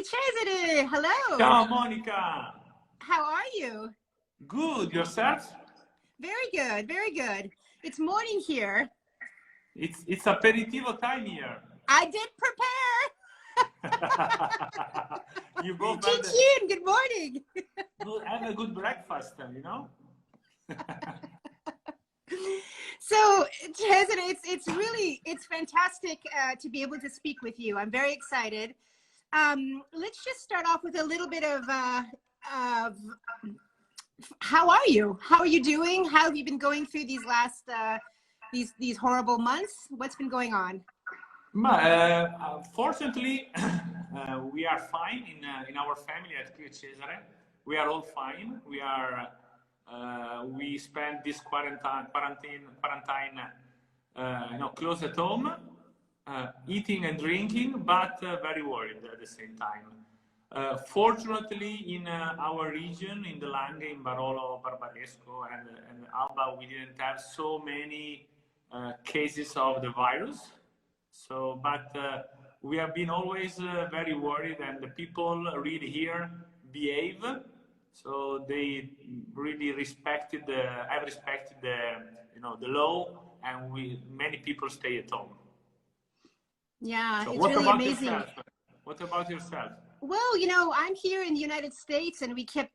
Cesare, hello. Ciao Monica. How are you? Good. Yourself? Very good, very good. It's morning here. It's aperitivo time here. I did prepare. You both Chin chin, good morning. have a good breakfast, you know? So, Cesare, it's fantastic to be able to speak with you. I'm very excited. Let's just start off with a little bit of how are you? How are you doing? How have you been going through these last these horrible months? What's been going on? Fortunately, we are fine in our family at Pio Cesare. We are all fine. We spend this quarantine, close at home, eating and drinking, but very worried at the same time. Fortunately, in our region, in the Langhe, in Barolo, Barbaresco, and Alba, we didn't have so many cases of the virus. So, but we have been always very worried, and the people really here behave. So they really have respected the law, and many people stay at home. Yeah, so it's what really about amazing. Yourself? What about yourself? Well, I'm here in the United States, and we kept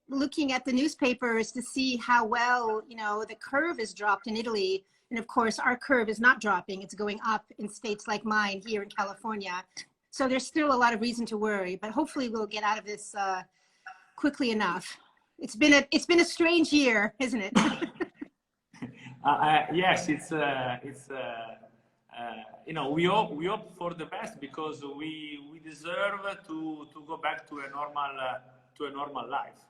looking at the newspapers to see how well, the curve is dropped in Italy. And of course, our curve is not dropping. It's going up in states like mine here in California. So there's still a lot of reason to worry, but hopefully we'll get out of this quickly enough. It's been a strange year, isn't it? Yes, we hope for the best, because we deserve to go back to a normal life.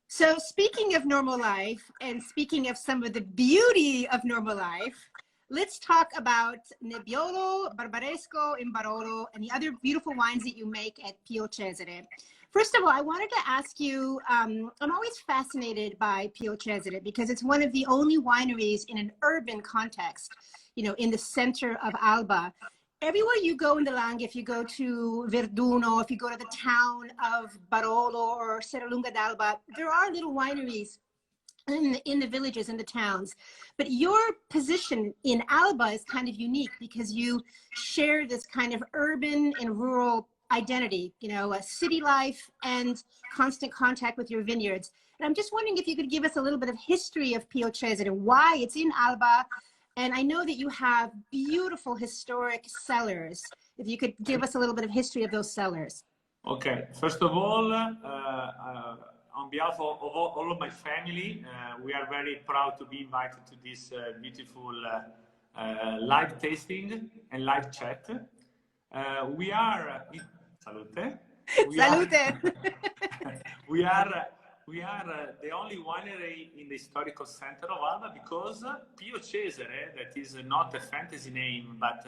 So speaking of normal life, and speaking of some of the beauty of normal life, let's talk about Nebbiolo Barbaresco in Barolo and the other beautiful wines that you make at Pio Cesare. First of all, I wanted to ask you, I'm always fascinated by Pio Cesare because it's one of the only wineries in an urban context, in the center of Alba. Everywhere you go in the Langhe, if you go to Verduno, if you go to the town of Barolo or Serralunga d'Alba, there are little wineries in the villages, in the towns. But your position in Alba is kind of unique because you share this kind of urban and rural identity, a city life and constant contact with your vineyards. And I'm just wondering if you could give us a little bit of history of Pio Cesare, why it's in Alba. And I know that you have beautiful historic cellars. If you could give us a little bit of history of those cellars. Okay. First of all, on behalf of all of my family, we are very proud to be invited to this beautiful live tasting and live chat. We are salute. We are the only winery in the historical center of Alba, because Pio Cesare, that is not a fantasy name, but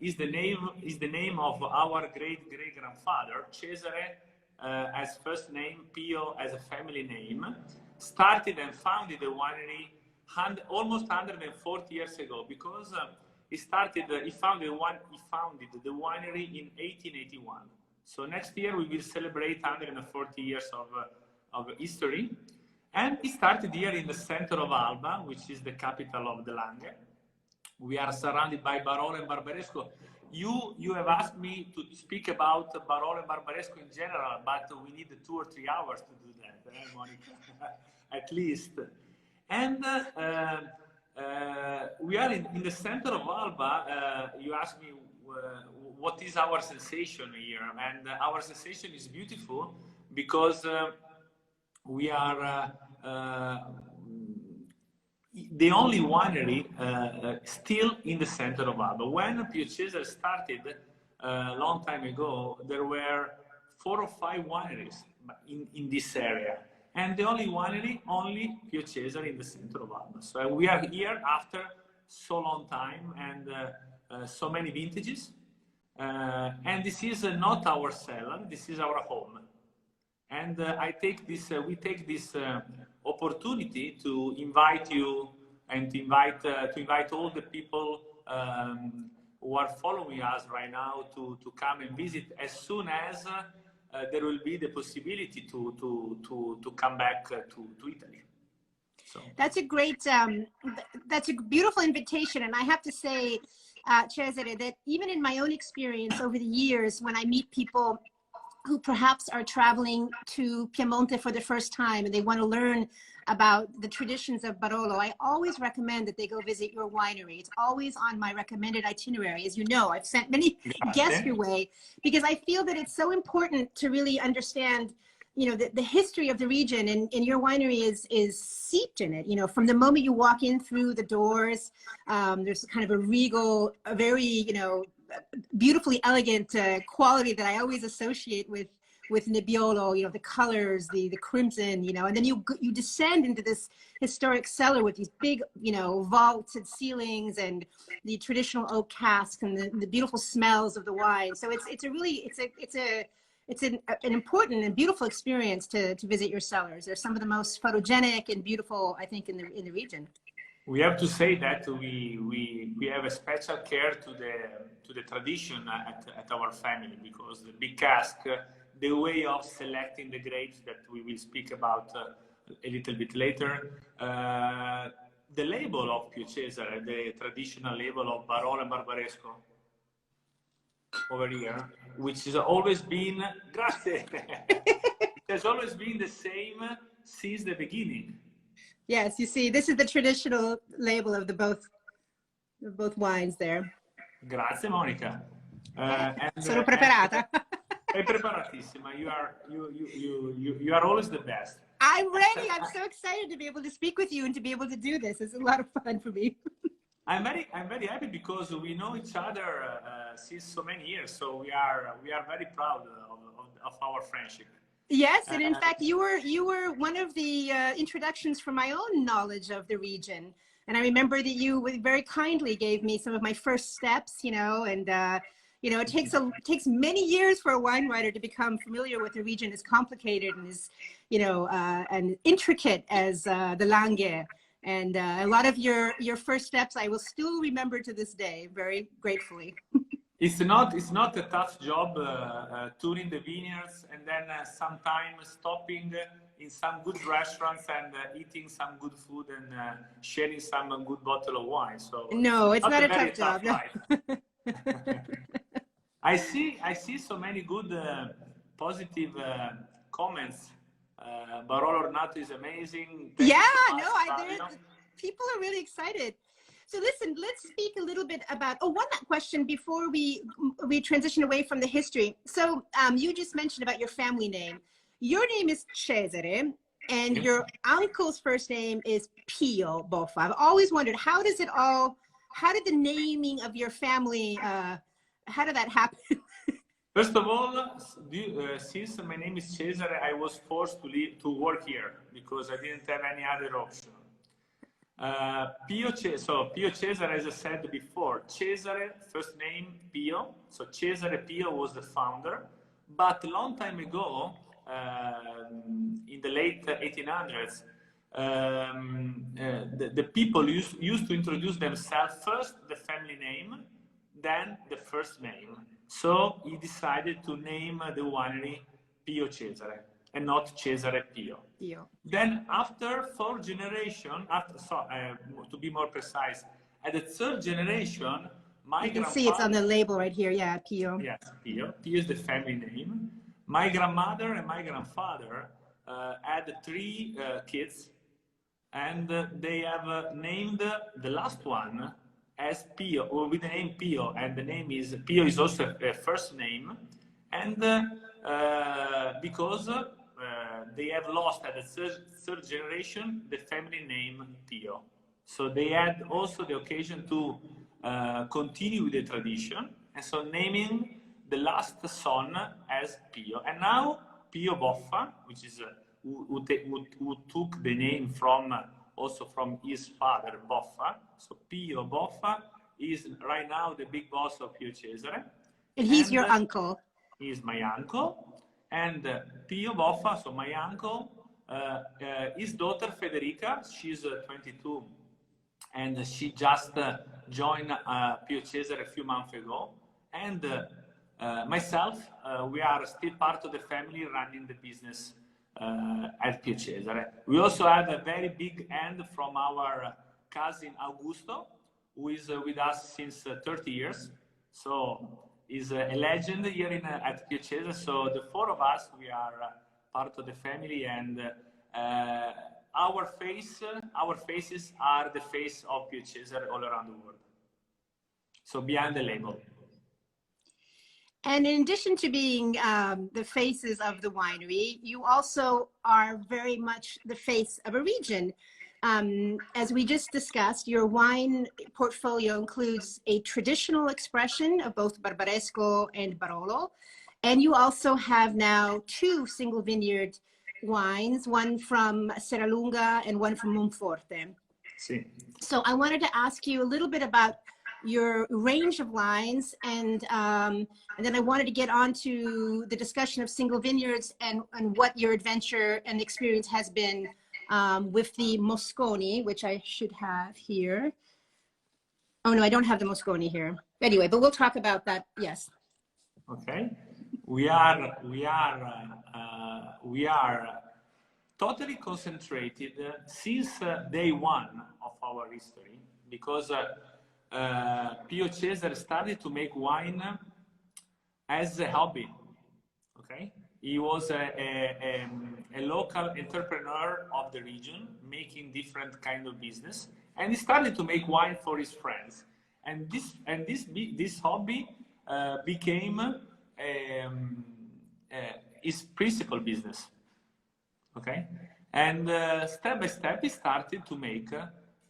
is the name of our great grandfather. Cesare as first name, Pio as a family name, started and founded the winery almost 140 years ago, because he founded the winery in 1881. So next year we will celebrate 140 years of history. And he started here in the center of Alba, which is the capital of the Langhe. We are surrounded by Barolo and Barbaresco. You have asked me to speak about Barolo and Barbaresco in general, but we need 2 or 3 hours to do that, Monica? At least. And we are in the center of Alba. You asked me what is our sensation here, and our sensation is beautiful because we are the only winery still in the center of Alba. When Pio Cesare started a long time ago, there were 4 or 5 wineries in this area, and the only winery, only Pio Cesare in the center of Alba. So we are here after so long time and so many vintages. And this is not our cellar, this is our home. And we take this opportunity to invite you and to invite all the people who are following us right now to come and visit as soon as there will be the possibility to come back to Italy. So that's a great, that's a beautiful invitation. And I have to say, Cesare, that even in my own experience over the years, when I meet people who perhaps are traveling to Piemonte for the first time and they want to learn about the traditions of Barolo, I always recommend that they go visit your winery. It's always on my recommended itinerary. As you know, I've sent many guests your way because I feel that it's so important to really understand, you know, the history of the region, and your winery is seeped in it. You know, from the moment you walk in through the doors, there's kind of a regal, a very, you know, beautifully elegant quality that I always associate with Nebbiolo. You know, the colors, the crimson, you know, and then you descend into this historic cellar with these big, you know, vaulted ceilings and the traditional oak casks and the beautiful smells of the wine. So it's an important and beautiful experience to visit your cellars. They're some of the most photogenic and beautiful, I think, in the region. We have to say that we have a special care to the tradition at our family, because the big cask, the way of selecting the grapes that we will speak about a little bit later, the label of Pio Cesare, the traditional label of Barolo and Barbaresco over here, which has always been, grazie, it has always been the same since the beginning. Yes, you see, this is the traditional label of both wines there. Grazie, Monica. Sono preparata. Sei preparatissima. You are always the best. I'm ready. I'm so excited to be able to speak with you and to be able to do this. It's a lot of fun for me. I'm very happy because we know each other since so many years. So we are very proud of our friendship. Yes, and in fact, you were one of the introductions for my own knowledge of the region. And I remember that you very kindly gave me some of my first steps, you know, and you know, it takes many years for a wine writer to become familiar with the region as complicated and as, you know, and intricate as the Langhe. And a lot of your first steps I will still remember to this day, very gratefully. It's not a tough job touring the vineyards and then sometimes stopping in some good restaurants and eating some good food and sharing some good bottle of wine. So no, it's not a tough job. I see so many good positive comments. Barolo Ornato is amazing. Yeah, no, people are really excited. So listen, let's speak a little bit about, one question before we transition away from the history. So you just mentioned about your family name. Your name is Cesare, and your uncle's first name is Pio Boffa. I've always wondered, how did the naming of your family, how did that happen? First of all, since my name is Cesare, I was forced to work here because I didn't have any other option. Pio Cesare, as I said before, Cesare, first name Pio, so Cesare Pio was the founder, but a long time ago, in the late 1800s, the people used to introduce themselves first the family name, then the first name. So he decided to name the winery Pio Cesare and not Cesare Pio. Then after 4 generations, to be more precise, at the 3rd generation, my grandfather... You can see it's on the label right here, yeah, Pio. Yes, Pio. Pio is the family name. My grandmother and my grandfather had 3 kids, and they have named the last one as Pio, or with the name Pio, and the name is Pio is also a first name, and because they have lost at the 3rd generation the family name Pio, so they had also the occasion to continue the tradition, and so naming the last son as Pio, and now Pio Boffa, which is who took the name from also from his father Boffa. So Pio Boffa is right now the big boss of Pio Cesare. And he's your uncle. He's my uncle. And Pio Boffa, so my uncle, his daughter Federica, she's 22 and she just joined Pio Cesare a few months ago. And myself, we are still part of the family running the business at Pio Cesare. We also have a very big hand from our cousin Augusto, who is with us since 30 years. So he's a legend here at Pio Cesare. So the four of us, we are part of the family, and our faces are the face of Pio Cesare all around the world. So behind the label. And in addition to being the faces of the winery, you also are very much the face of a region. As we just discussed, your wine portfolio includes a traditional expression of both Barbaresco and Barolo. And you also have now 2 single vineyard wines, one from Serralunga and one from Monforte. Sí. So I wanted to ask you a little bit about your range of wines, and then I wanted to get on to the discussion of single vineyards and what your adventure and experience has been with the Mosconi, which I should have here. Oh no, I don't have the Mosconi here. Anyway, but we'll talk about that. Yes. Okay. We are totally concentrated since day one of our history, because Pio Cesare started to make wine as a hobby. Okay, he was a local entrepreneur of the region, making different kind of business, and he started to make wine for his friends. And this hobby became his principal business. Okay, and step by step he started to make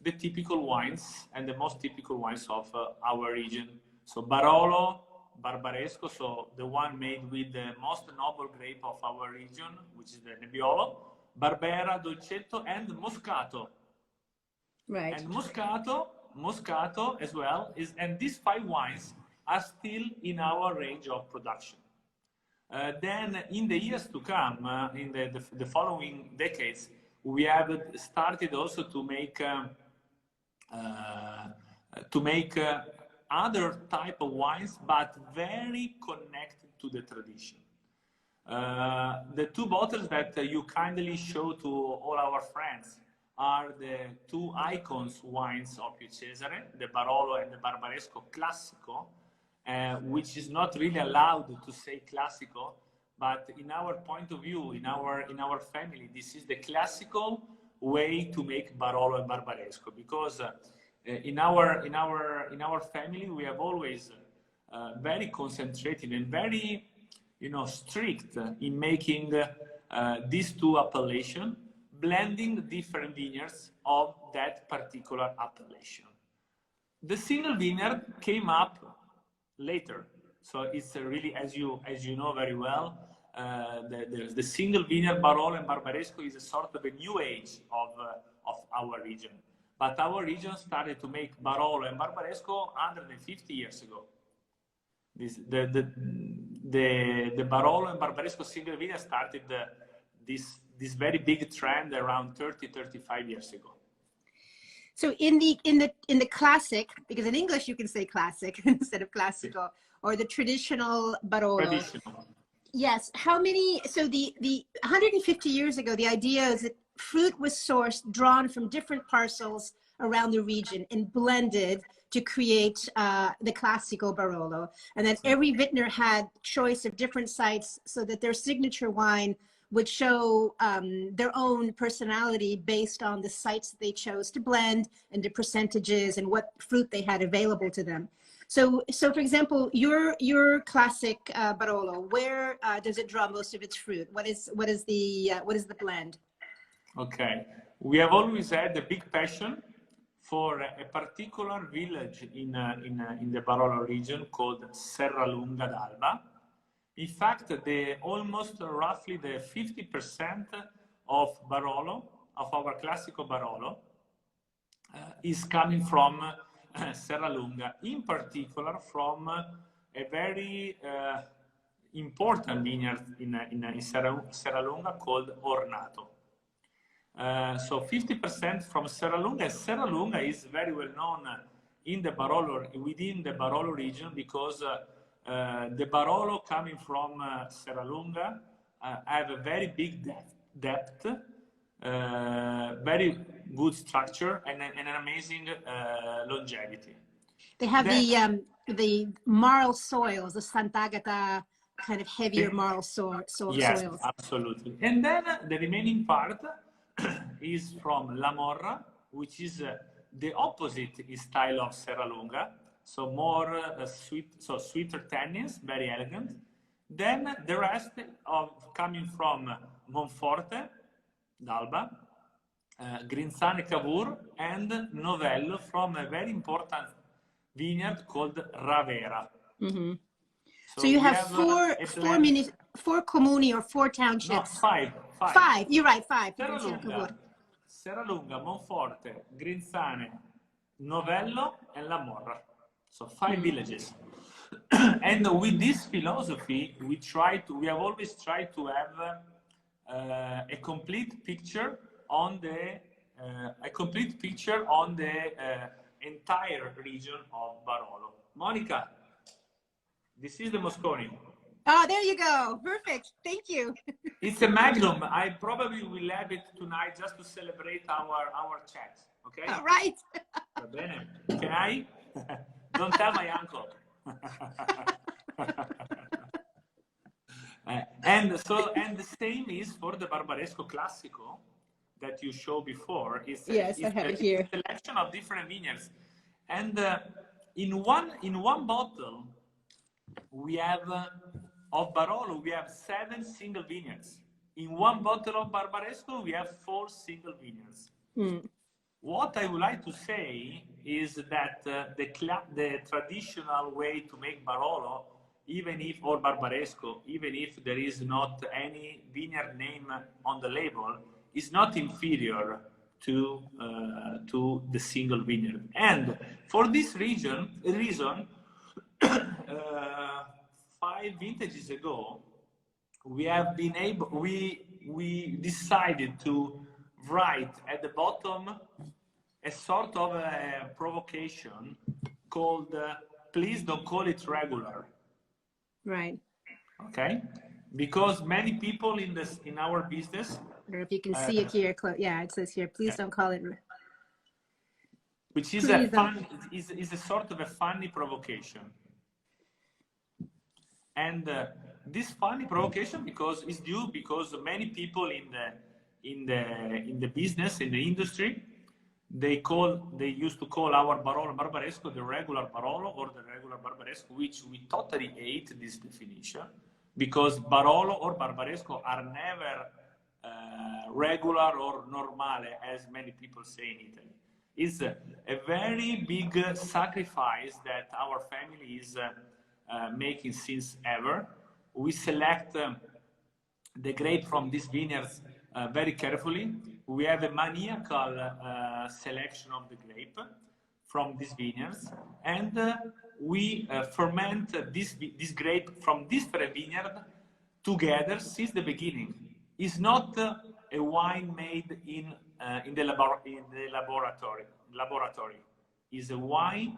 the typical wines and the most typical wines of our region. So Barolo, Barbaresco, so the one made with the most noble grape of our region, which is the Nebbiolo, Barbera, Dolcetto, and Moscato. Right. And Moscato as well and these 5 wines are still in our range of production. Then in the years to come, in the following decades, we have started also to make other type of wines, but very connected to the tradition. The 2 bottles that you kindly show to all our friends are the 2 icons wines of Pio Cesare, the Barolo and the Barbaresco Classico, which is not really allowed to say Classico, but in our point of view, in our family, this is the classical way to make Barolo and Barbaresco, because in our family we have always very concentrated and very strict in making these 2 appellations, blending different vineyards of that particular appellation. The single vineyard came up later, so it's really, as you know very well, the single vineyard Barolo and Barbaresco is a sort of a new age of our region. But our region started to make Barolo and Barbaresco 150 years ago. The Barolo and Barbaresco single vineyard started this very big trend around 35 years ago. So in the classic, because in English you can say classic instead of classico, or the traditional Barolo. Traditional. Yes. How many? So the 150 years ago, the idea is that fruit was sourced, drawn from different parcels around the region, and blended to create the classico Barolo, and that every vintner had choice of different sites so that their signature wine would show their own personality based on the sites that they chose to blend and the percentages and what fruit they had available to them. So for example, your classic Barolo, where does it draw most of its fruit? What is the blend? Okay, we have always had a big passion for a particular village in the Barolo region called Serralunga d'Alba. In fact, roughly the 50% of Barolo, of our classical Barolo, is coming from Serralunga, in particular from a very important vineyard in Serralunga called Ornato. So 50% from Serralunga. Serralunga is very well known in the Barolo, within the Barolo region, because the Barolo coming from Serralunga have a very big depth, very good structure, and an amazing longevity. They have the marl soils, the Sant'Agata kind of heavier marl soils. Yes, absolutely. And then the remaining part is from La Morra, which is the opposite in style of Serralunga, so more sweeter tannins, very elegant. Then the rest of coming from Monforte, d'Alba, Grinzane Cavour, and Novello from a very important vineyard called Ravera. Mm-hmm. So you have four comuni or four townships. No, five. Five. You're right, five. Serralunga, Monforte, Grinzane, Novello, and La Morra. So five villages. And with this philosophy, we have always tried to have a complete picture on the entire region of Barolo. Monica, this is the Mosconi. Oh, there you go. Perfect. Thank you. It's a magnum. I probably will have it tonight just to celebrate our chat. Okay? All right. Va bene. Can I? Don't tell my uncle. And the same is for the Barbaresco Classico that you showed before. Yes, I have it here. It's a selection of different vineyards. And in one bottle, we have of Barolo, we have 7 single vineyards. In one bottle of Barbaresco, we have 4 single vineyards. Mm. What I would like to say is that the traditional way to make Barolo, or Barbaresco, even if there is not any vineyard name on the label, is not inferior to the single vineyard. And for this reason, 5 vintages ago, we decided to write at the bottom a sort of a provocation called "Please don't call it regular." Right. Okay. Because many people in our business. I don't know if you can see it here. Yeah, it says here. Please don't call it. Which is a sort of a funny provocation. And this funny provocation is due because many people in the business, in the industry, they used to call our Barolo Barbaresco the regular Barolo or the regular Barbaresco, which we totally hate this definition, because Barolo or Barbaresco are never regular or normale, as many people say in Italy. It's a very big sacrifice that our family is making since ever. We select the grape from these vineyards very carefully. We have a maniacal selection of the grape from these vineyards, and we ferment this grape from different vineyards together since the beginning. It's not a wine made in the laboratory. It's a wine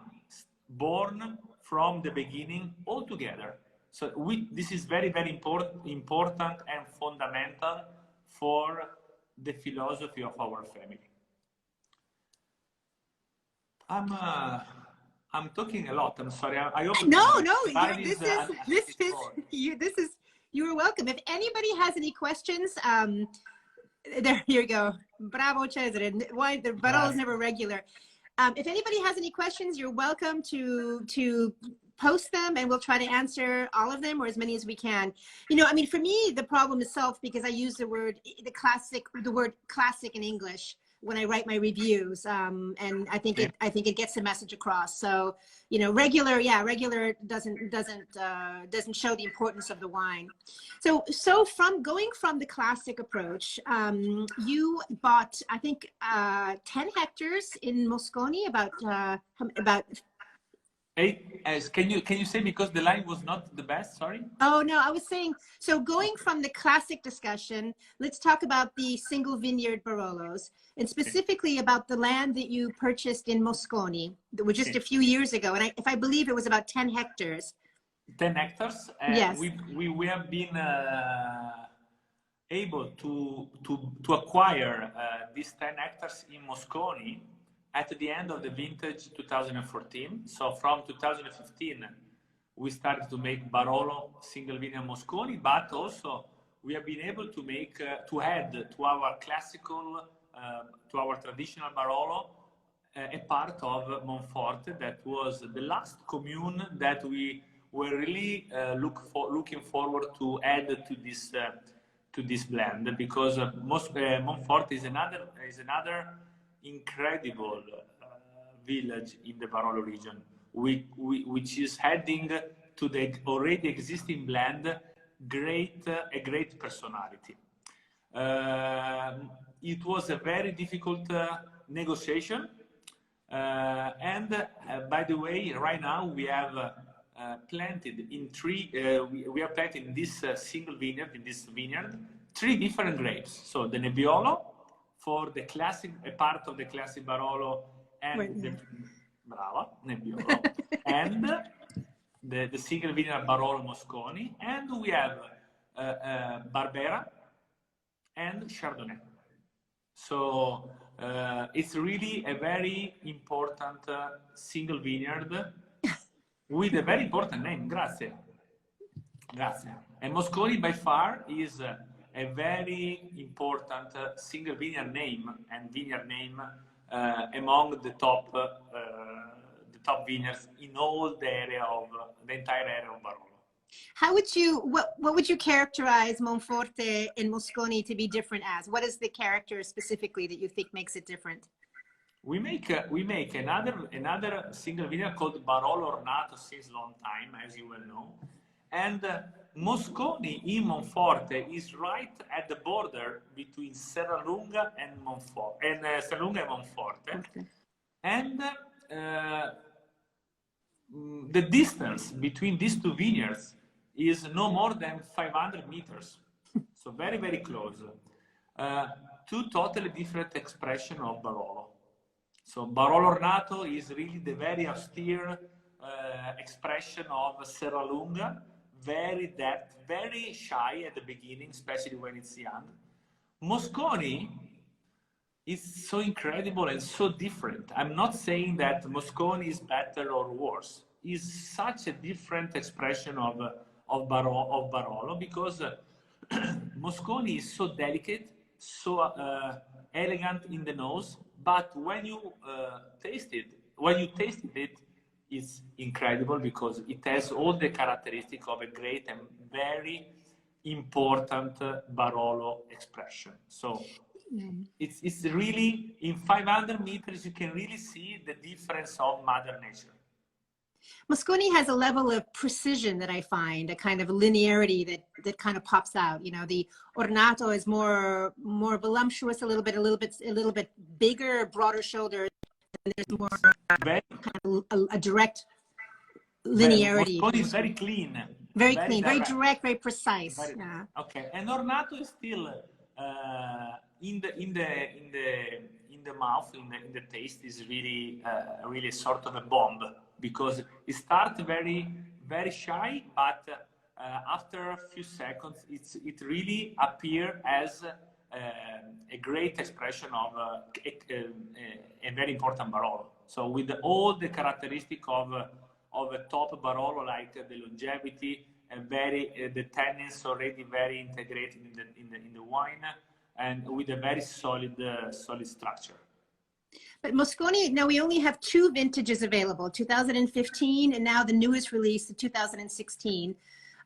born from the beginning all together. So this is very, very important and fundamental for the philosophy of our family. I'm talking a lot. I'm sorry. I hope you're welcome. If anybody has any questions, here you go. Bravo, Cesare. Why the Barolo is never regular. If anybody has any questions, you're welcome to post them, and we'll try to answer all of them or as many as we can. I mean, for me, the problem itself, because I use the word classic in English when I write my reviews, and I think it gets the message across. So, regular doesn't show the importance of the wine. So from going from the classic approach, you bought, I think, 10 hectares in Mosconi, about Hey, can you say, because the line was not the best? Sorry. Oh, no, I was saying, so going from the classic discussion, let's talk about the single vineyard Barolos, and Sì. specifically about the land that you purchased in Moscone, that was just Sì. a few years ago. And if I believe it was about 10 hectares. 10 hectares. Yes. We have been able to acquire these 10 hectares in Moscone at the end of the vintage 2014. So from 2015, we started to make Barolo single vineyard Moscone, but also we have been able to make to add to our classical, to our traditional Barolo, a part of Monforte that was the last commune that we were really looking forward to add to this blend, because Monforte is another incredible village in the Barolo region, which is adding to the already existing blend a great personality. It was a very difficult negotiation. By the way, right now we have planted in we are planting in this single vineyard, in this vineyard, 3 different grapes. So the Nebbiolo for the classic, a part of the classic Barolo, and Right, yeah. Brava, Nebbiolo, and the single vineyard Barolo Mosconi, and we have Barbera and Chardonnay. So it's really a very important single vineyard with a very important name. Grazie. Grazie. And Mosconi by far is a very important single vineyard name and vineyard name among the top vineyards in all the area of the entire area of Barolo. How would you, what would you characterize Monforte and Moscone to be different as? What is the character specifically that you think makes it different? We make another single vineyard called Barolo Ornato since long time, as you well know. And Moscone in Monforte is right at the border between Serralunga and Monforte, Okay. And the distance between these 2 vineyards is no more than 500 meters. So very, very close. 2 totally different expressions of Barolo. So Barolo Ornato is really the very austere expression of Serralunga, very depth, very shy at the beginning, especially when it's young. Moscone is so incredible and so different. I'm not saying that Moscone is better or worse. It's such a different expression of Barolo, because Moscone is so delicate, so elegant in the nose, but when you tasted it, it's incredible, because it has all the characteristics of a great and very important Barolo expression. So it's really, in 500 meters, you can really see the difference of Mother Nature. Moscone has a level of precision that I find, a kind of linearity that kind of pops out. You know, the Ornato is more voluptuous, a little bit bigger, broader shoulders, and there's more kind of a direct linearity. Moscone is very clean. Very clean, very direct, very precise. Yeah. Okay, and Ornato is still in the mouth, in the taste, is really really sort of a bomb, because it starts very, very shy, but after a few seconds, it really appears as a great expression of a very important Barolo. So with all the characteristics of a top Barolo, like the longevity and the tannins already very integrated in the wine, and with a very solid structure. But Moscone, now we only have 2 vintages available, 2015 and now the newest release, the 2016.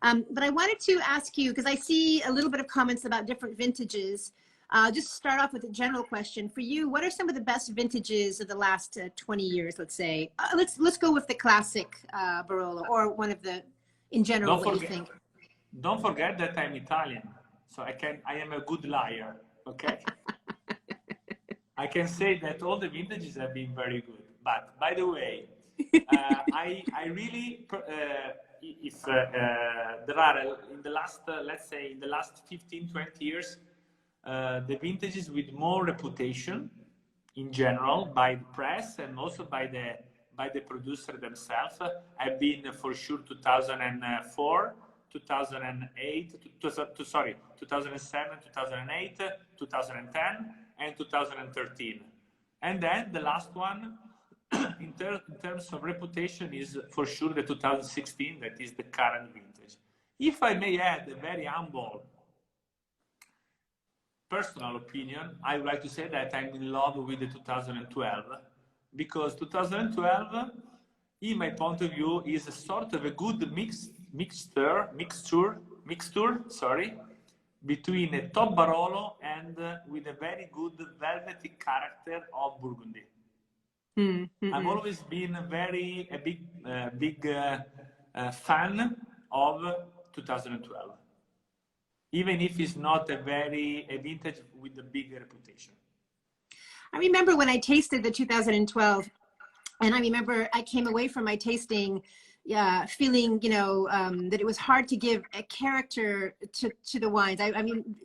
But I wanted to ask you, because I see a little bit of comments about different vintages. Just start off with a general question. For you, what are some of the best vintages of the last 20 years, let's say? Let's go with the classic Barolo, or one of the, in general, what you think. Don't forget that I'm Italian, so I am a good liar, okay? I can say that all the vintages have been very good. But by the way, I really, if there are in the last, let's say, in the last 15, 20 years, the vintages with more reputation in general by the press and also by the producer themselves have been for sure 2004, 2008, 2007, 2008, 2010, and 2013. And then the last one, in terms of reputation, is for sure the 2016, that is the current vintage. If I may add a very humble personal opinion, I would like to say that I'm in love with the 2012, because 2012, in my point of view, is a sort of a good mixture, between a top Barolo and with a very good velvety character of Burgundy. I've always been a big fan of 2012, even if it's not a vintage with a big reputation. I remember when I tasted the 2012, and I remember I came away from my tasting feeling, that it was hard to give a character to the wines. I mean,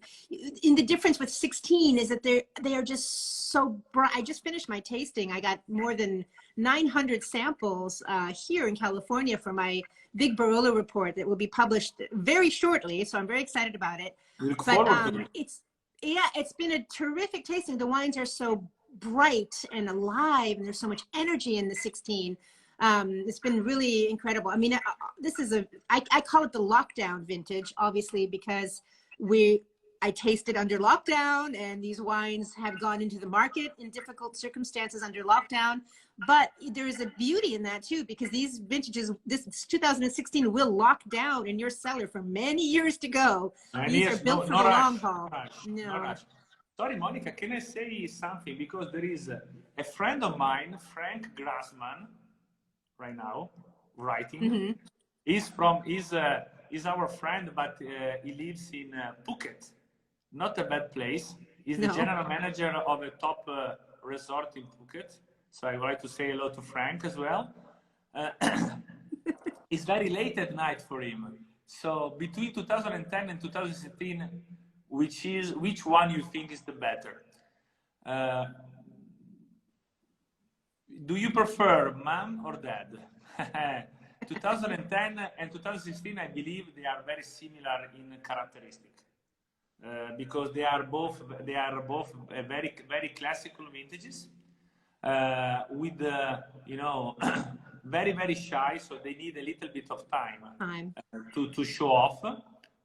in the difference with 16 is that they are just so bright. I just finished my tasting. I got more than 900 samples here in California for my big Barolo report that will be published very shortly. So I'm very excited about it. But it's been a terrific tasting. The wines are so bright and alive, and there's so much energy in the 16. It's been really incredible. I mean, I call it the lockdown vintage, obviously, because I tasted under lockdown, and these wines have gone into the market in difficult circumstances under lockdown. But there is a beauty in that too, because these vintages, this 2016 will lock down in your cellar for many years to go. These are built for the long haul. No rush. Sorry, Monica, can I say something? Because there is a friend of mine, Frank Grassman, right now writing. He's our friend, but he lives in Phuket, not a bad place. He's the general manager of a top resort in Phuket, so I would like to say hello to Frank as well. It's very late at night for him, so between 2010 and 2016, which one you think is the better? Do you prefer mom or dad? 2010 and 2016, I believe they are very similar in characteristic, because they are both very, very classical vintages, with very, very shy, so they need a little bit of time to show off.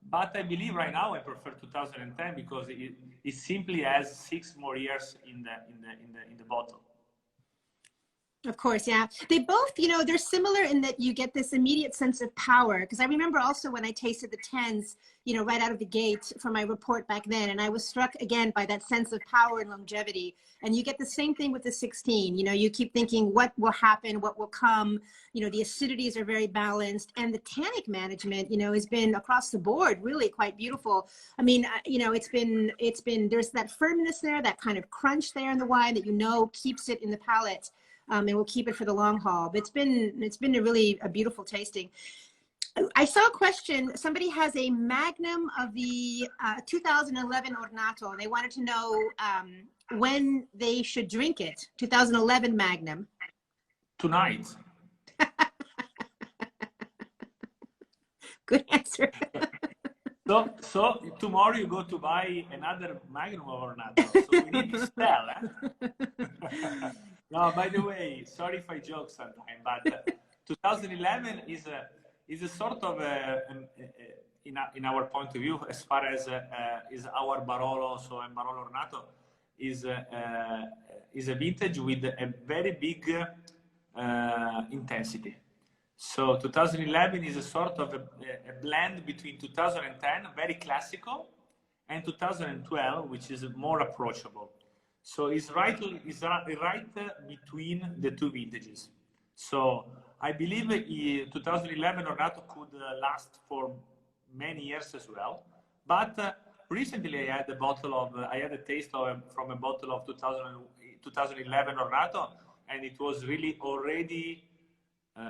But I believe right now I prefer 2010 because it simply has 6 more years in the bottle. Of course, yeah. They both, they're similar in that you get this immediate sense of power. Because I remember also when I tasted the 10s, right out of the gate for my report back then, and I was struck again by that sense of power and longevity. And you get the same thing with the 16. You keep thinking what will happen, what will come. The acidities are very balanced, and the tannic management, has been across the board really quite beautiful. I mean, it's been there's that firmness there, that kind of crunch there in the wine that keeps it in the palate. And we'll keep it for the long haul. But it's been a beautiful tasting. I saw a question. Somebody has a magnum of the 2011 Ornato. They wanted to know when they should drink it. 2011 magnum. Tonight. Good answer. So tomorrow you go to buy another magnum of Ornato. So we need to sell. No, by the way, sorry if I joke sometimes, but 2011 is a sort of in our point of view, as far as is our Barolo, so and Barolo Ornato is a vintage with a very big intensity. So 2011 is a sort of a blend between 2010, very classical, and 2012, which is more approachable. So it's right between the two vintages. So I believe 2011 Ornato could last for many years as well. But recently I had a taste from a bottle of 2011 Ornato, and it was really already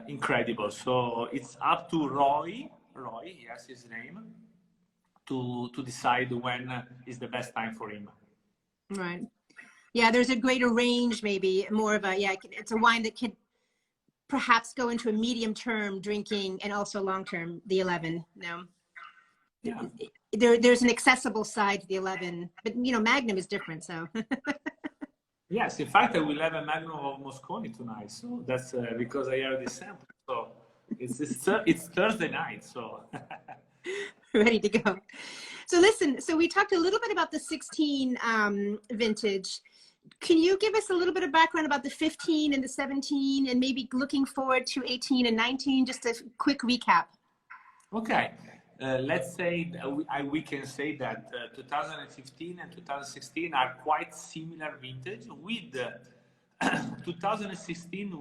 incredible. So it's up to Roy, yes, his name, to decide when is the best time for him. Right. Yeah, there's a greater range, maybe more of a, yeah, it's a wine that could perhaps go into a medium term drinking and also long term, the 11. No. Yeah. There's an accessible side to the 11, but you know, Magnum is different, so. Yes, in fact, I will have a Magnum of Mosconi tonight, so that's because I have this sample. So it's Thursday night, so Ready to go. So listen, so we talked a little bit about the 16 vintage. Can you give us a little bit of background about the 15 and the 17 and maybe looking forward to 18 and 19, just a quick recap? Okay. Let's say we can say that 2015 and 2016 are quite similar vintage, with 2016,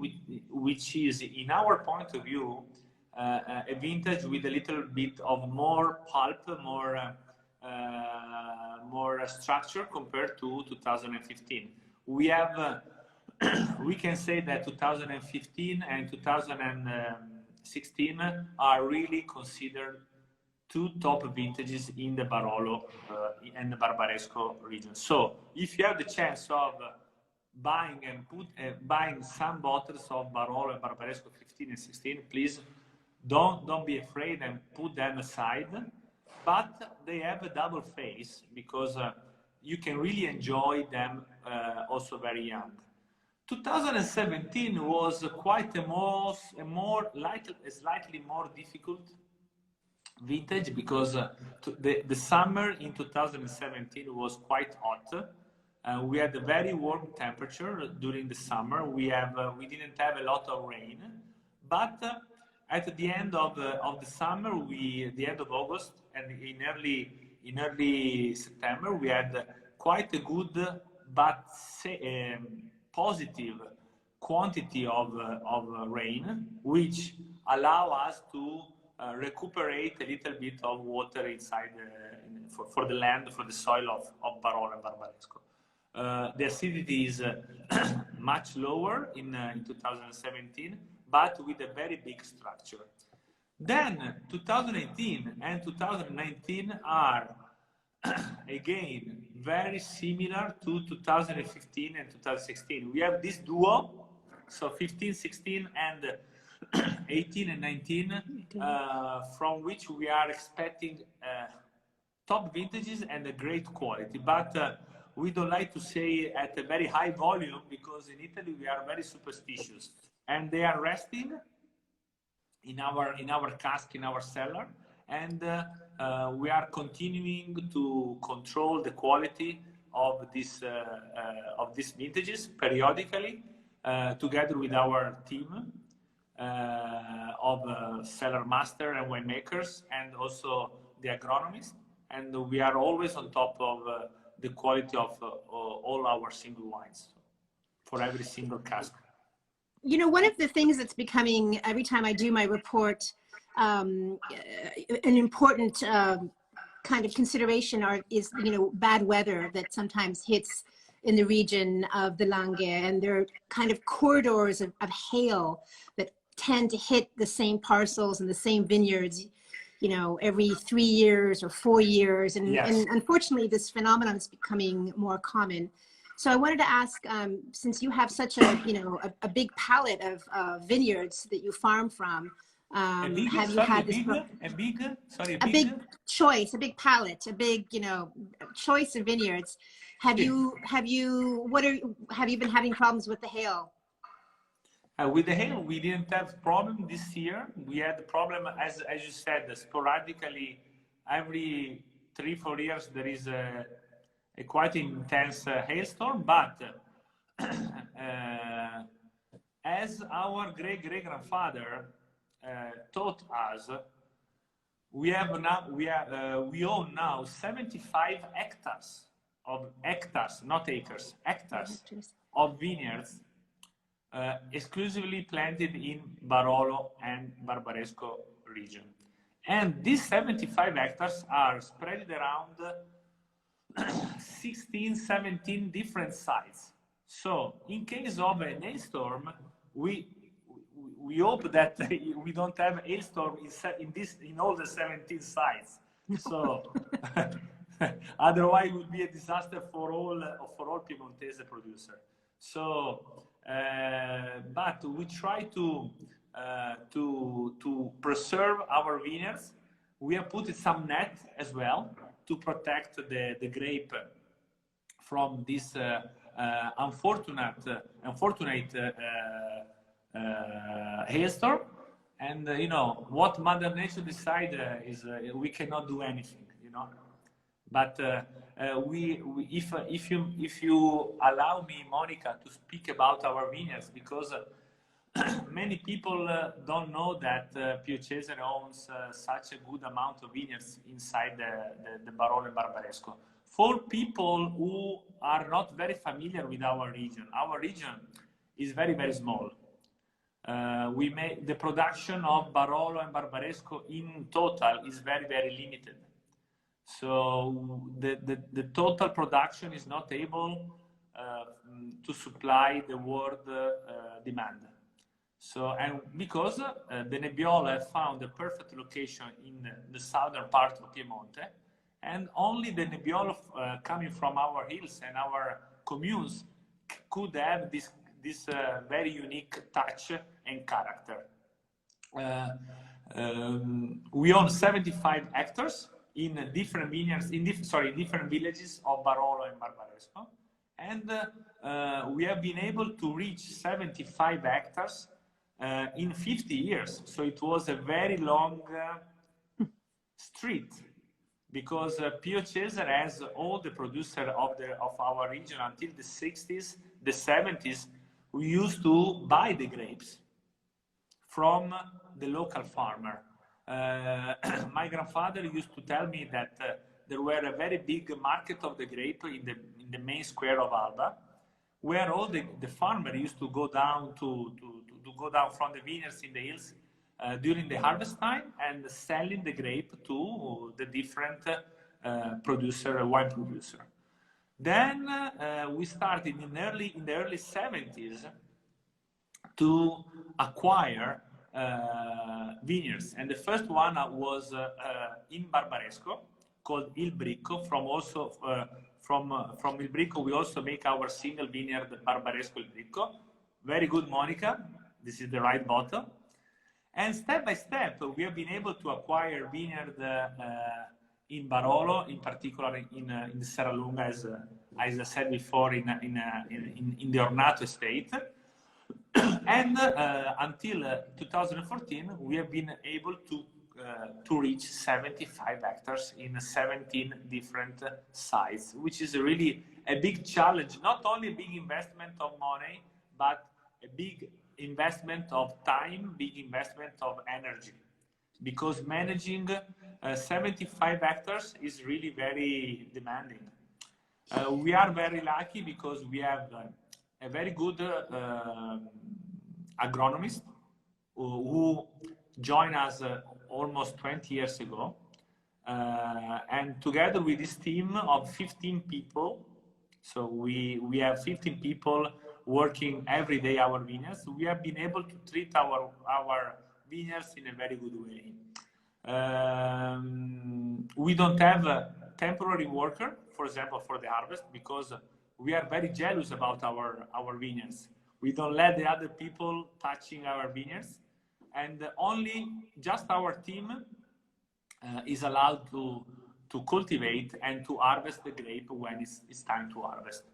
which is, in our point of view, a vintage with a little bit of more pulp, more structure compared to 2015. We have, we can say that 2015 and 2016 are really considered two top vintages in the Barolo and the Barbaresco region. So if you have the chance of buying some bottles of Barolo and Barbaresco 15 and 16, please don't be afraid and put them aside. But they have a double face because you can really enjoy them also very young. 2017 was quite a slightly more difficult vintage because the summer in 2017 was quite hot. We had a very warm temperature during the summer. We didn't have a lot of rain, but at the end of the summer, the end of August and in early September, we had quite a good but positive quantity of rain, which allow us to recuperate a little bit of water inside for the land, for the soil of Barolo and Barbaresco. The acidity is much lower in 2017, but with a very big structure. Then 2018 and 2019 are again very similar to 2015 and 2016. We have this duo, so 15, 16, and 18 and 19, from which we are expecting top vintages and a great quality. But we don't like to say at a very high volume because in Italy we are very superstitious, and they are resting in our cask, in our cellar, and we are continuing to control the quality of these vintages periodically, together with our team of cellar master and winemakers, and also the agronomist, and we are always on top of the quality of all our single wines for every single cask. You know, one of the things that's becoming, every time I do my report, an important kind of consideration is, you know, bad weather that sometimes hits in the region of the Langhe, and there are kind of corridors of hail that tend to hit the same parcels and the same vineyards, you know, every 3 years or 4 years. And, yes. And unfortunately, this phenomenon is becoming more common. So I wanted to ask, since you have such a, you know, a big palette of vineyards that you farm from, have you had this a big choice, a big palette, a big, you know, choice of vineyards? Have you been having problems with the hail? With the hail, we didn't have problem this year. We had the problem, as you said, sporadically every 3-4 years there is a quite intense hailstorm. But as our great-grandfather taught us, we own now 75 hectares, not acres, hectares of vineyards, exclusively planted in Barolo and Barbaresco region. And these 75 hectares are spread around 16, 17 different sites. So in case of a hailstorm, we we hope that we don't have hailstorm in all the 17 sites. So otherwise it would be a disaster for all Piemontese producer. So, but we try to preserve our vineyards. We have put some net as well to protect the grape from this unfortunate hailstorm. And you know what Mother Nature decide is we cannot do anything, you know. But if you allow me, Monica, to speak about our vineyards, because many people don't know that Pio Cesare owns such a good amount of vineyards inside the Barolo and Barbaresco. For people who are not very familiar with our region is very, very small. We make the production of Barolo and Barbaresco in total is very, very limited. So the total production is not able to supply the world demand. So, and because the Nebbiolo have found the perfect location in the southern part of Piemonte, and only the Nebbiolo coming from our hills and our communes could have this very unique touch and character. We own 75 hectares in different vineyards, in different villages of Barolo and Barbaresco, and we have been able to reach 75 hectares in 50 years. So it was a very long street, because Pio Cesare has all the producer of our region until the 60s, the 70s. We used to buy the grapes from the local farmer. My grandfather used to tell me that there were a very big market of the grape in the main square of Alba, where all the farmer used to go down to go down from the vineyards in the hills during the harvest time and selling the grape to the different wine producer. Then we started in the early 70s to acquire vineyards, and the first one was in Barbaresco, called Il Bricco. From Il Bricco we also make our single vineyard, Barbaresco Il Bricco. Very good, Monica. This is the right bottle. And step by step we have been able to acquire vineyard in Barolo, in particular in the Serralunga, as I said before, in the Ornato estate. And until 2014, we have been able to reach 75 hectares in 17 different sites, which is really a big challenge. Not only a big investment of money, but a big investment of time, big investment of energy, because managing 75 hectares is really very demanding. We are very lucky because we have a very good agronomist who joined us almost 20 years ago. And together with this team of 15 people, so we have 15 people working every day our vineyards, we have been able to treat our vineyards in a very good way. We don't have a temporary worker, for example, for the harvest, because we are very jealous about our vineyards. We don't let the other people touching our vineyards, and only just our team is allowed to cultivate and to harvest the grape when it's time to harvest.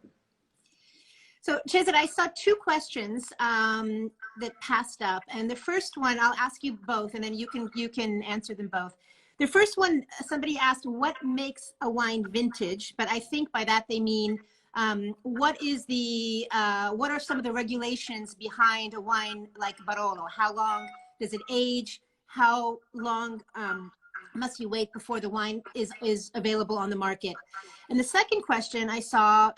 So Cesare, I saw two questions that passed up, and the first one I'll ask you both, and then you can answer them both. The first one, somebody asked, what makes a wine vintage? But I think by that they mean what are some of the regulations behind a wine like Barolo? How long does it age? How long must you wait before the wine is available on the market? And the second question I saw,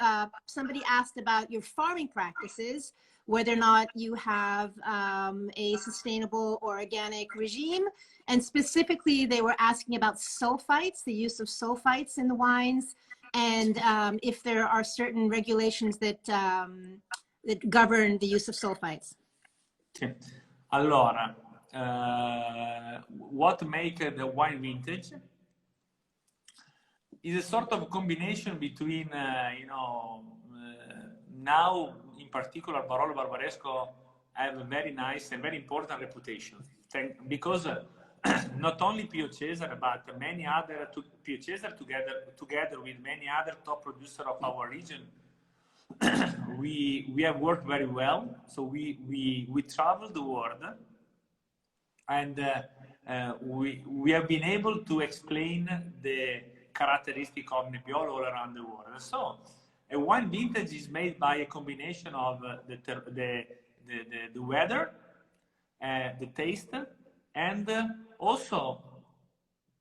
somebody asked about your farming practices, whether or not you have a sustainable or organic regime. And specifically, they were asking about sulfites, the use of sulfites in the wines, and if there are certain regulations that govern the use of sulfites. Allora, what make the wine vintage is a sort of combination between, now in particular Barolo Barbaresco have a very nice and very important reputation. Because not only Pio Cesare, but many other, Pio Cesare together with many other top producers of our region, we have worked very well. So we traveled the world, and we have been able to explain the characteristic of Nebbiolo all around the world. So a wine vintage is made by a combination of the weather, the taste, and also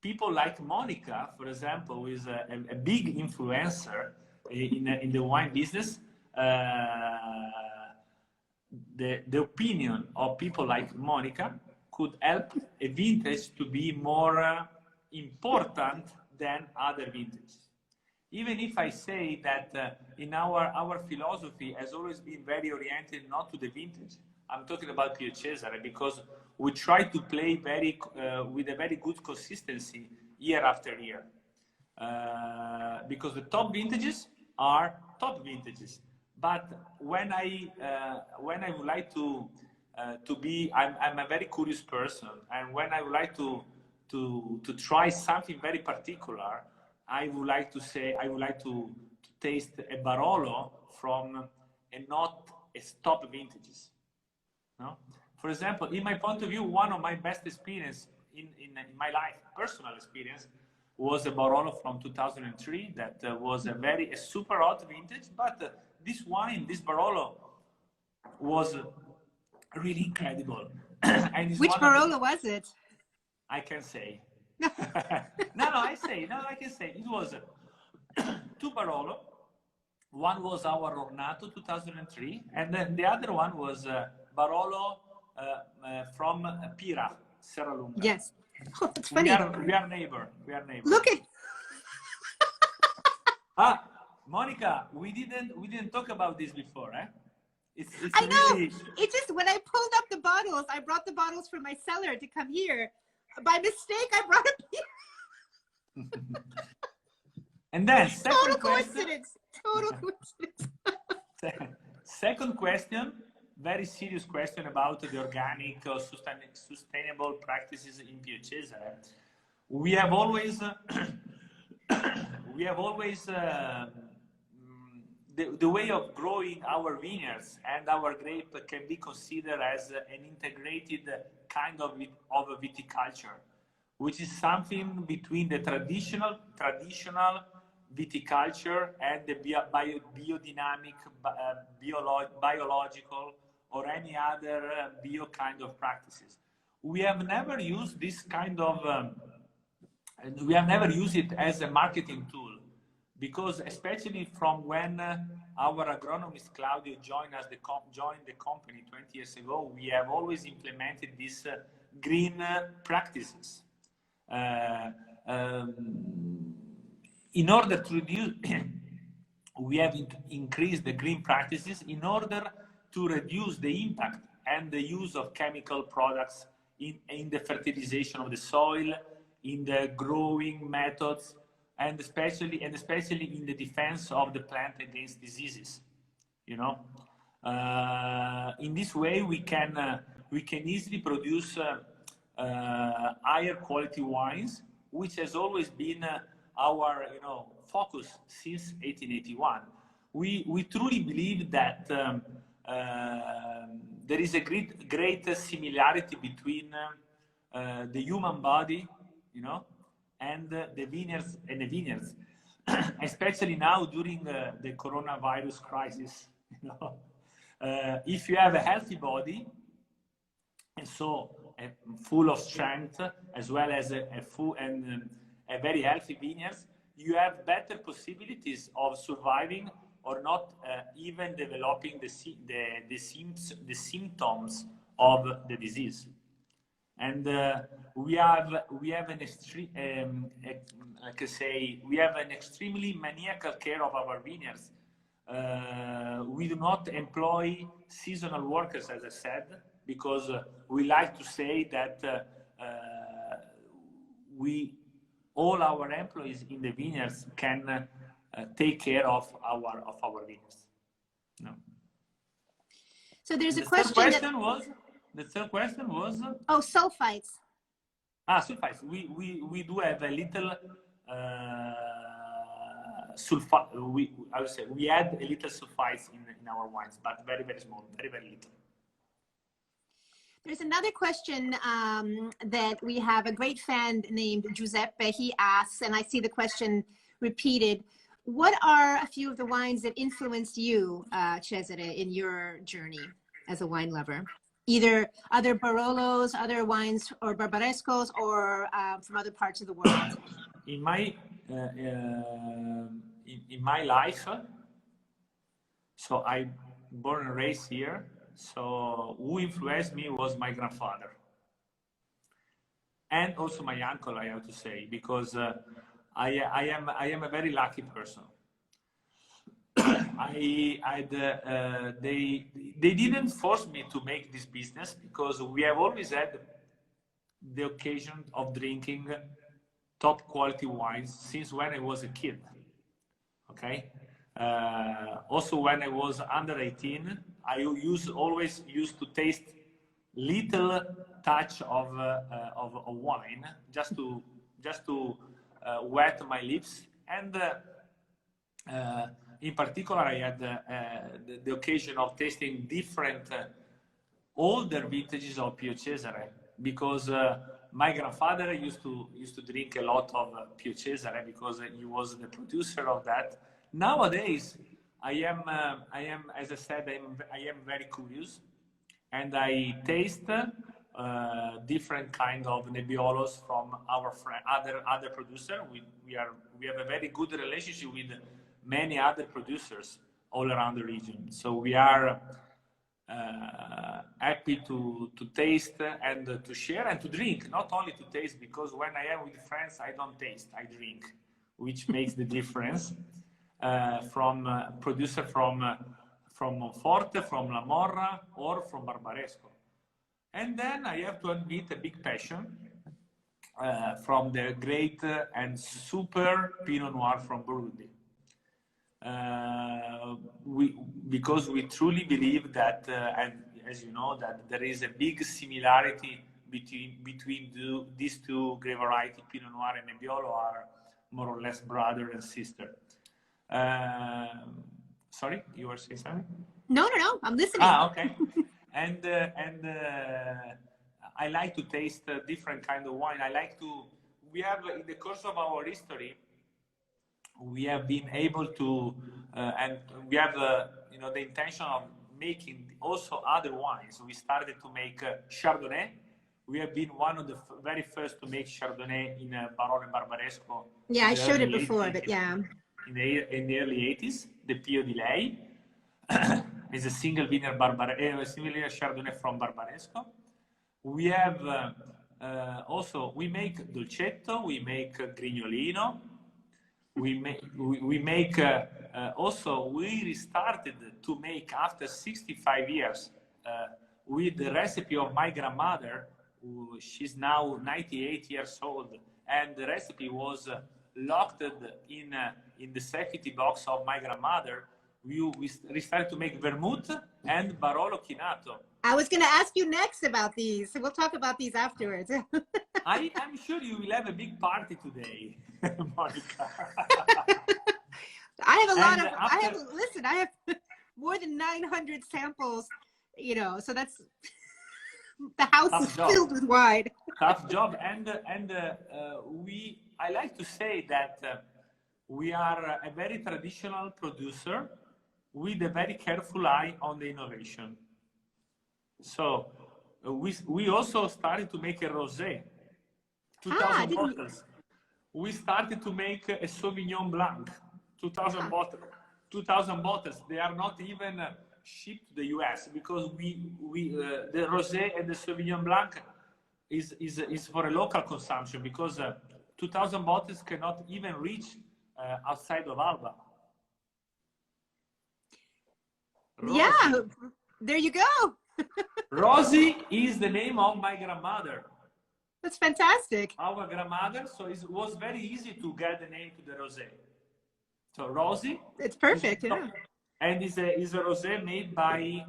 people like Monica, for example, who is a big influencer in the wine business. The opinion of people like Monica could help a vintage to be more important than other vintages. Even if I say that in our philosophy has always been very oriented not to the vintage. I'm talking about Pio Cesare because we try to play with a very good consistency year after year. Because the top vintages are top vintages. But when I would like to be, I'm a very curious person, and when I would like to try something very particular, I would like to taste a Barolo from not a top vintages. No? For example, in my point of view, one of my best experience in my life, personal experience, was a Barolo from 2003 that was a super hot vintage, but this Barolo was really incredible. And which Barolo was it? I can say. I can say. It was two Barolo. One was our Ornato 2003, and then the other one was Barolo from Pira, Serralunga. Yes. Oh, that's funny. We are neighbor. Look at. Monica, we didn't talk about this before, eh? It's I know. Really... It's just when I pulled up the bottles, I brought the bottles from my cellar to come here. By mistake, I brought them here. And then total coincidence. Second question, very serious question about the organic or sustainable practices in Pio Cesare. We have always the way of growing our vineyards and our grape can be considered as an integrated kind of viticulture, which is something between the traditional viticulture and the biodynamic, biological, or any other bio kind of practices. We have never used this kind of, we have never used it as a marketing tool, because especially from when our agronomist Claudio joined the company 20 years ago, we have always implemented these green practices. In order to reduce, we have increased the green practices in order to reduce the impact and the use of chemical products in the fertilization of the soil, in the growing methods, and especially in the defense of the plant against diseases. You know, in this way we can easily produce higher quality wines, which has always been our focus since 1881. We truly believe that there is a great similarity between the human body, and the vineyards especially now during the coronavirus crisis. If you have a healthy body, and so full of strength, as well as a full and a very healthy vineyards, you have better possibilities of surviving or not even developing the symptoms of the disease. And we have an extremely maniacal care of our vineyards. We do not employ seasonal workers, as I said, because we like to say that all our employees in the vineyards can take care of our vineyards. No. So there's a The third question question was oh, sulfites. Sulfites. We do have a little sulfite. I would say we add a little sulfites in our wines, but very, very small, very, very little. There's another question that we have a great fan named Giuseppe. He asks, and I see the question repeated, what are a few of the wines that influenced you, Cesare, in your journey as a wine lover? Either other Barolos, other wines, or Barbarescos, or from other parts of the world? In my life, so I born and raised here. So who influenced me was my grandfather, and also my uncle, I have to say, because I am a very lucky person. They didn't force me to make this business, because we have always had the occasion of drinking top quality wines since when I was a kid. Okay. Also, when I was under 18, I always used to taste little touch of wine, just to wet my lips. And in particular, I had the occasion of tasting different older vintages of Pio Cesare, because my grandfather used to drink a lot of Pio Cesare, because he was the producer of that. Nowadays, I am, as I said, I am very curious, and I taste different kind of Nebbiolos from our other producer. We have a very good relationship with many other producers all around the region. So we are happy to taste and to share and to drink, not only to taste, because when I am with friends, I don't taste, I drink, which makes the difference. From producer from Monforte, from La Morra, or from Barbaresco. And then I have to admit a big passion from the great and super Pinot Noir from Burgundy. Because we truly believe that, and as you know, that there is a big similarity between these two grape variety, Pinot Noir and Nebbiolo, are more or less brother and sister. Sorry, you were saying something? No, I'm listening. Okay. And I like to taste different kind of wine. We have, in the course of our history, we have been able to, and we have, the intention of making also other wines. We started to make Chardonnay. We have been one of the very first to make Chardonnay in Barolo and Barbaresco. Yeah, I showed it before, but yeah. In the early 80s, the Pio di Lei is a single vineyard Chardonnay from Barbaresco. We have also, we make Dolcetto, we make Grignolino, we restarted to make after 65 years with the recipe of my grandmother, she's now 98 years old, and the recipe was locked in the safety box of my grandmother. We started to make vermouth and Barolo Chinato. I was going to ask you next about these, so we'll talk about these afterwards. I'm sure you will have a big party today, Monica. I have a lot of, listen, I have more than 900 samples, so that's, the house is filled with wine. Tough job. And I like to say that we are a very traditional producer with a very careful eye on the innovation. So we also started to make a rosé, 2,000 bottles. We started to make a Sauvignon Blanc, 2,000 bottles. 2,000 bottles. They are not even shipped to the US, because the rosé and the Sauvignon Blanc is for a local consumption, because 2,000 bottles cannot even reach outside of Alba. Yeah, there you go. Rosie is the name of my grandmother. That's fantastic. Our grandmother, so it was very easy to get the name to the rosé. So Rosie. It's perfect, yeah. And is a rosé made by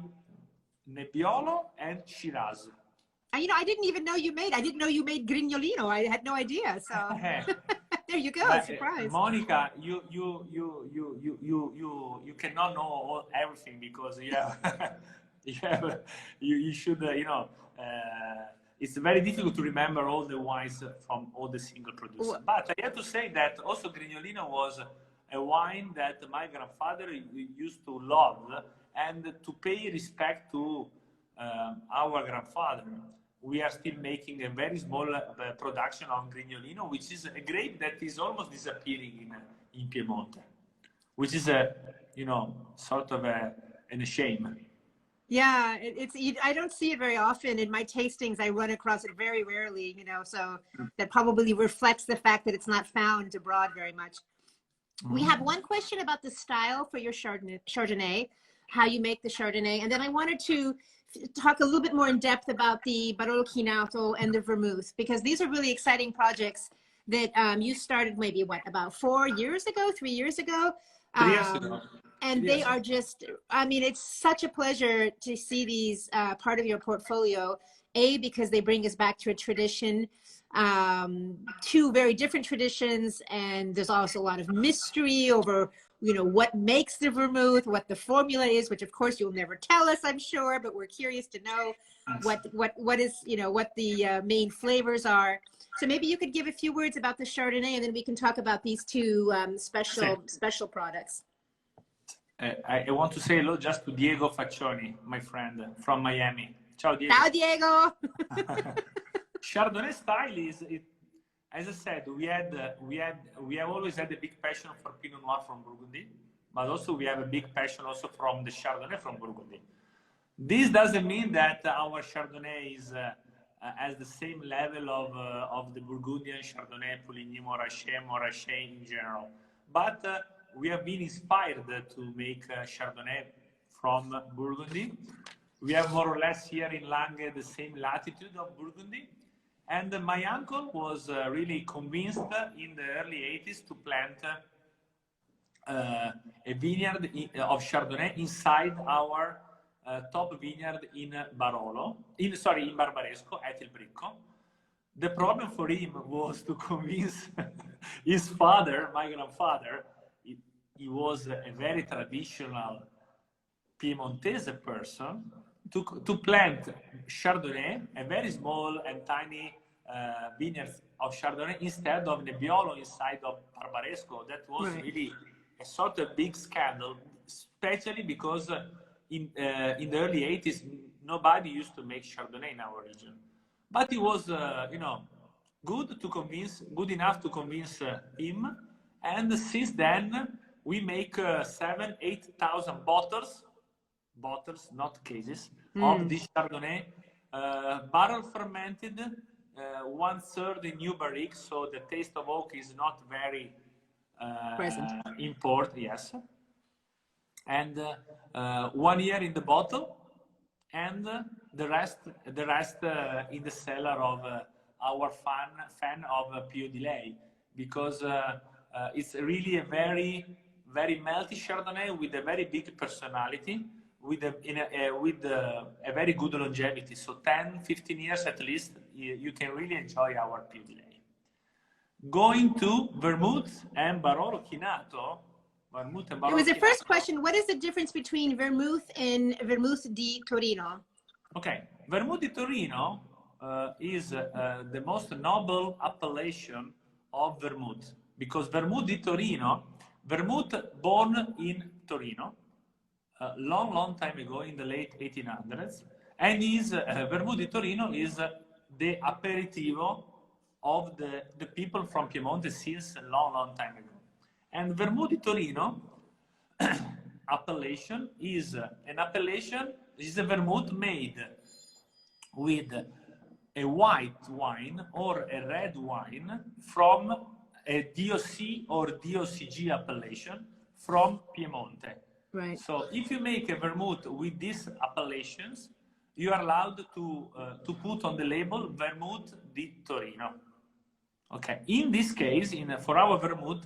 Nebbiolo and Shiraz. You know, I didn't even know you made. I didn't know you made Grignolino. I had no idea. So there you go. But, surprise. Monica, you cannot know everything because you should it's very difficult to remember all the wines from all the single producers. But I have to say that also Grignolino was a wine that my grandfather used to love and to pay respect to our grandfather. We are still making a very small production of Grignolino, which is a grape that is almost disappearing in Piemonte, which is sort of a shame. Yeah, I don't see it very often in my tastings. I run across it very rarely, so that probably reflects the fact that it's not found abroad very much. We have one question about the style for your Chardonnay, how you make the Chardonnay, and then I wanted to talk a little bit more in depth about the Barolo Chinato and the Vermouth, because these are really exciting projects that you started maybe, about 3 years ago? 3 years ago. And they are just, I mean, it's such a pleasure to see these part of your portfolio, because they bring us back to a tradition, two very different traditions, and there's also a lot of mystery over what makes the vermouth, what the formula is, which of course you'll never tell us, I'm sure, but we're curious to know what is what the main flavors are. So maybe you could give a few words about the Chardonnay, and then we can talk about these two special products. I want to say hello just to Diego Faccioni, my friend from Miami. Ciao, Diego. Ciao, Diego. Chardonnay style is it. As I said, we have always had a big passion for Pinot Noir from Burgundy, but also we have a big passion also from the Chardonnay from Burgundy. This doesn't mean that our Chardonnay is has the same level of the Burgundian Chardonnay, Pouligny, Montrachet in general, but we have been inspired to make Chardonnay from Burgundy. We have more or less here in Langhe the same latitude of Burgundy. And my uncle was really convinced in the early 80s to plant a vineyard of Chardonnay inside our top vineyard in Barolo, in Barbaresco at Il Bricco. The problem for him was to convince his father, my grandfather. He was a very traditional Piemontese person, to plant Chardonnay, a very small and tiny vineyard of Chardonnay, instead of Nebbiolo inside of Barbaresco. That was really a sort of big scandal, especially because in the early 80s, nobody used to make Chardonnay in our region. But he was, good enough to convince him. And since then, we make 7,000-8,000 bottles, not cases, of this Chardonnay, barrel fermented, 1/3 in new barrique, so the taste of oak is not very important, yes. And 1 year in the bottle, and the rest in the cellar of our fan of Pio di Lei, because it's really a very, very melty Chardonnay with a very big personality, with a very good longevity. So 10-15 years at least, you can really enjoy our Pio di Lei. Going to Vermouth and Barolo Chinato. It was the first question. What is the difference between Vermouth and Vermouth di Torino? Okay, Vermouth di Torino is the most noble appellation of Vermouth, because Vermouth di Torino, Vermouth born in Torino, long time ago in the late 1800s, and Vermouth di Torino is the aperitivo of the people from Piemonte since a long time ago. And Vermouth di Torino appellation is a vermouth made with a white wine or a red wine from a DOC or DOCG appellation from Piemonte. Right. So if you make a vermouth with these appellations, you are allowed to put on the label Vermouth di Torino. Okay. In this case, for our vermouth,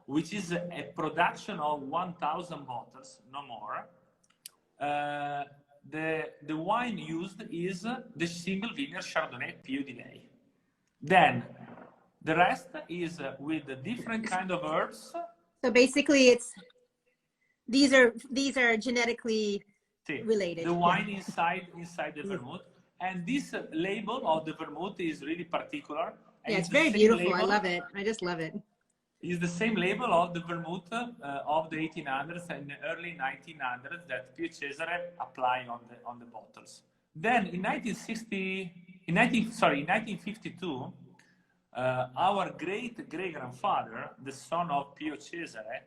which is a production of 1,000 bottles, no more, the wine used is the single vineyard Chardonnay Pio di Lei. Then the rest is with different kind of herbs. So basically, these are genetically related. The wine inside the vermouth, and this label of the vermouth is really particular. Yeah, it's very beautiful. I love it. I just love it. It's the same label of the vermouth of the 1800s and early 1900s that Pio Cesare applied on the bottles. Then in 1952, our great grandfather, the son of Pio Cesare,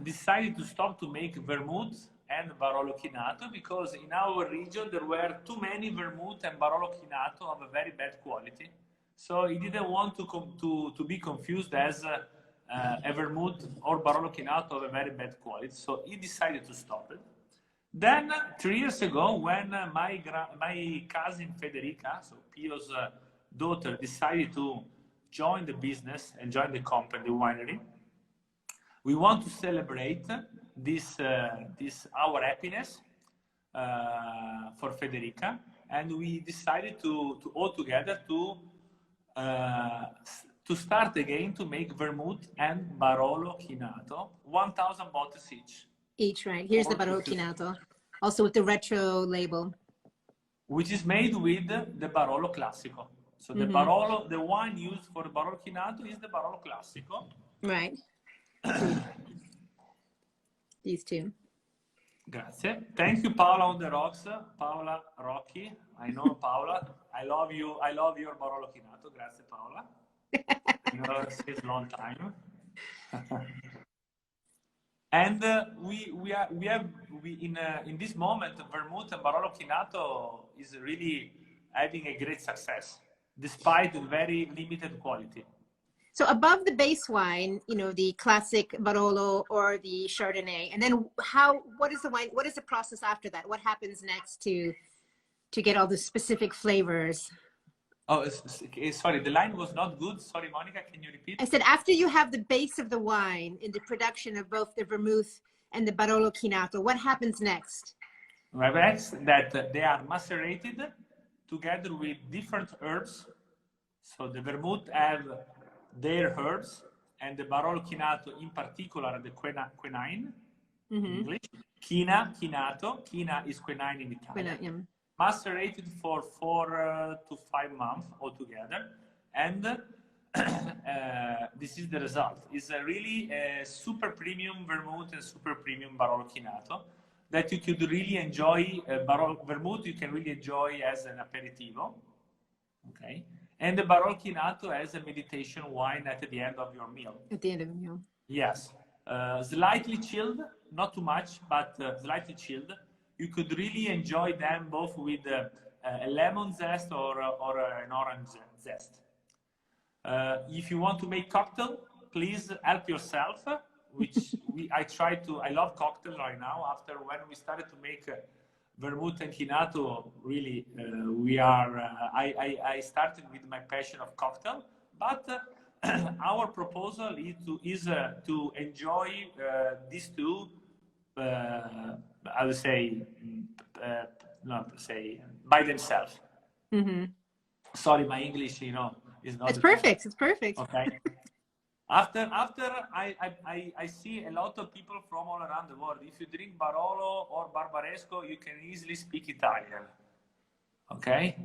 decided to stop to make vermouth and Barolo Chinato because in our region there were too many vermouth and Barolo Chinato of a very bad quality. So he didn't want to be confused as a vermouth or Barolo Chinato of a very bad quality. So he decided to stop it. Then 3 years ago, when my cousin Federica, so Pio's daughter, decided to join the business and join the company, the winery, we want to celebrate this our happiness for Federica, and we decided to all together to start again to make vermouth and Barolo Chinato, 1,000 bottles each. Each, right? Here's the Barolo Chinato, also with the retro label, which is made with the Barolo Classico. So the Barolo, the wine used for the Barolo Chinato is the Barolo Classico. Right. These two. Grazie. Thank you, Paola on the rocks. Paola Rocchi. I know Paola. I love you. I love your Barolo Chinato. Grazie, Paola. You know, it's a long time. And in this moment, vermouth and Barolo Chinato is really having a great success, despite the very limited quality. So above the base wine, you know, the classic Barolo or the Chardonnay, and then what is the wine? What is the process after that? What happens next to get all the specific flavors? Oh, sorry, the line was not good. Sorry, Monica, can you repeat? I said after you have the base of the wine in the production of both the vermouth and the Barolo Chinato, what happens next? Next, that they are macerated together with different herbs. So the vermouth have their herbs, and the Barolo Chinato in particular the quinine in English. Chinato. China is quinine in Italian. Macerated for 4 to 5 months altogether, and this is the result. It's a really super premium vermouth and super premium Barolo Chinato that you could really enjoy. Vermouth you can really enjoy as an aperitivo, okay? And the Barolo Chinato as a meditation wine at the end of your meal. At the end of the meal. Yes, slightly chilled, not too much, but slightly chilled. You could really enjoy them both with a lemon zest or an orange zest. If you want to make cocktail, please help yourself, which I love cocktail right now. After when we started to make vermouth and Chinato, really, I started with my passion of cocktail, but our proposal is to enjoy these two, I would say, by themselves. Sorry, my English, you know, is not. It's perfect. It's perfect. Okay. After I see a lot of people from all around the world. If you drink Barolo or Barbaresco, you can easily speak Italian. Okay.